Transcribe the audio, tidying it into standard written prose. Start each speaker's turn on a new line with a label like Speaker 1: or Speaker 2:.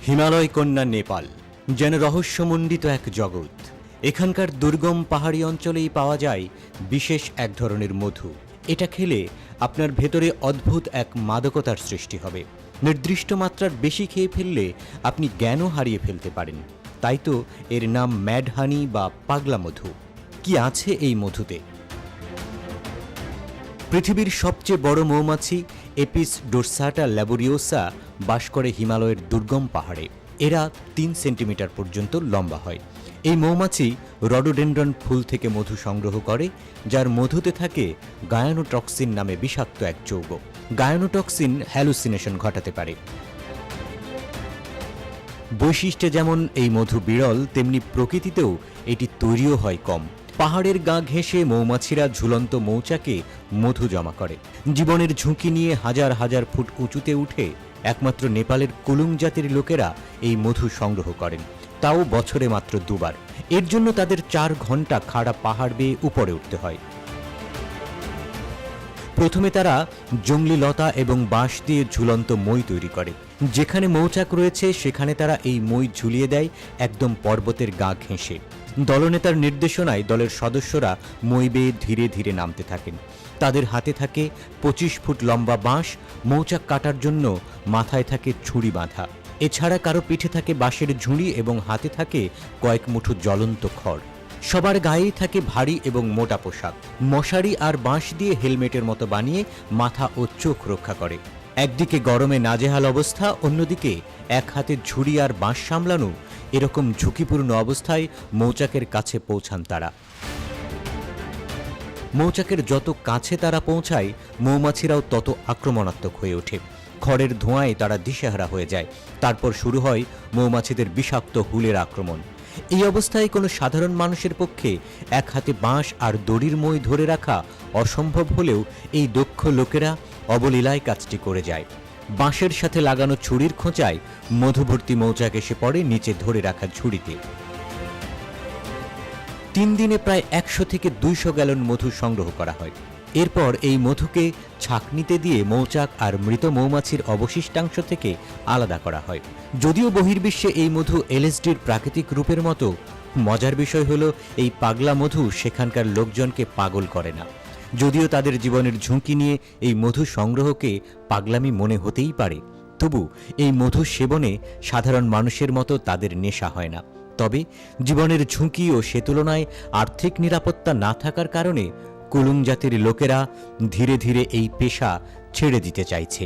Speaker 1: হিমালয় কন্যা নেপাল যেন রহস্যমণ্ডিত এক জগৎ। এখানকার দুর্গম পাহাড়ি অঞ্চলেই পাওয়া যায় বিশেষ এক ধরনের মধু। এটা খেলে আপনার ভেতরে অদ্ভুত এক মাদকতার সৃষ্টি হবে। নির্দিষ্ট মাত্রার বেশি খেয়ে ফেললে আপনি জ্ঞানও হারিয়ে ফেলতে পারেন। তাই তো এর নাম ম্যাড হানি বা পাগলা মধু। কি আছে এই মধুতে? পৃথিবীর সবচেয়ে বড় মৌমাছি এপিস ডোরসাটা ল্যাবোরিওসা বাস করে হিমালয়ের দুর্গম পাহাড়ে। এরা 3 সেন্টিমিটার পর্যন্ত লম্বা হয়। এই মৌমাছি রডোডেন্ড্রন ফুল থেকে মধু সংগ্রহ করে, যার মধুতে থাকে গায়ানোটক্সিন নামে বিষাক্ত এক যৌগ। গায়ানোটক্সিন হ্যালুসিনেশন ঘটাতে পারে। বৈশিষ্ট্যে যেমন এই মধু বিরল, তেমনি প্রকৃতিতেও এটি তৈরিও হয় কম। পাহাড়ের গা ঘেঁষে মৌমাছিরা ঝুলন্ত মৌচাকে মধু জমা করে। জীবনের ঝুঁকি নিয়ে হাজার হাজার ফুট উঁচুতে উঠে একমাত্র নেপালের কুলুং জাতির লোকেরা এই মধু সংগ্রহ করেন, তাও বছরে মাত্র 2 বার। এর জন্য তাদের 4 ঘন্টা খাড়া পাহাড় বেয়ে উপরে উঠতে হয়। প্রথমে তারা জংলি লতা এবং বাঁশ দিয়ে ঝুলন্ত মই তৈরি করে। যেখানে মৌচাক রয়েছে সেখানে তারা এই মই ঝুলিয়ে দেয় একদম পর্বতের গা ঘেঁষে। দলনেতার নির্দেশনায় দলের সদস্যরা মই বেয়ে ধীরে ধীরে নামতে থাকেন। তাদের হাতে থাকে 25 ফুট লম্বা বাঁশ, মৌচাক কাটার জন্য মাথায় থাকে ছুরি বাঁধা। এছাড়া কারো পিঠে থাকে বাঁশের ঝুড়ি এবং হাতে থাকে কয়েক মুঠো জ্বলন্ত খড়। সবার গায়েই থাকে ভারী এবং মোটা পোশাক। মশারি আর বাঁশ দিয়ে হেলমেটের মতো বানিয়ে মাথা ও চোখ রক্ষা করে। একদিকে গরমে নাজেহাল অবস্থা, অন্যদিকে এক হাতে ঝুড়ি আর বাঁশ সামলানো। এরকম ঝুঁকিপূর্ণ অবস্থায় মৌচাকের কাছে পৌঁছান তারা। মৌচাকের যত কাছে তারা পৌঁছায়, মৌমাছিরাও তত আক্রমণাত্মক হয়ে ওঠে। খড়ের ধোঁয়ায় তারা দিশেহারা হয়ে যায়। তারপর শুরু হয় মৌমাছিদের বিষাক্ত হুলের আক্রমণ। এই অবস্থায় কোনো সাধারণ মানুষের পক্ষে এক হাতে বাঁশ আর দড়ির মই ধরে রাখা অসম্ভব হলেও এই দক্ষ লোকেরা অবলীলায় কাজটি করে যায়। বাঁশের সাথে লাগানো ছুরির খোঁচায় মধুভর্তি মৌচাক এসে পড়ে নিচে ধরে রাখা ঝুড়িতে। 3 দিনে প্রায় 100 থেকে 200 গ্যালন মধু সংগ্রহ করা হয়। এরপর এই মধুকে ছাঁকনিতে দিয়ে মৌচাক আর মৃত মৌমাছির অবশিষ্টাংশ থেকে আলাদা করা হয়। যদিও বহির্বিশ্বে এই মধু এলএসডির প্রাকৃতিক রূপের মতো, মজার বিষয় হলো এই পাগলা মধু সেখানকার লোকজনকে পাগল করে না। যদিও তাদের জীবনের ঝুঁকি নিয়ে এই মধু সংগ্রহকে পাগলামি মনে হতেই পারে, তবু এই মধু সেবনে সাধারণ মানুষের মতো তাদের নেশা হয় না। তবে জীবনের ঝুঁকি ও সে তুলনায় আর্থিক নিরাপত্তা না থাকার কারণে কুলুং জাতির লোকেরা ধীরে ধীরে এই পেশা ছেড়ে দিতে চাইছে।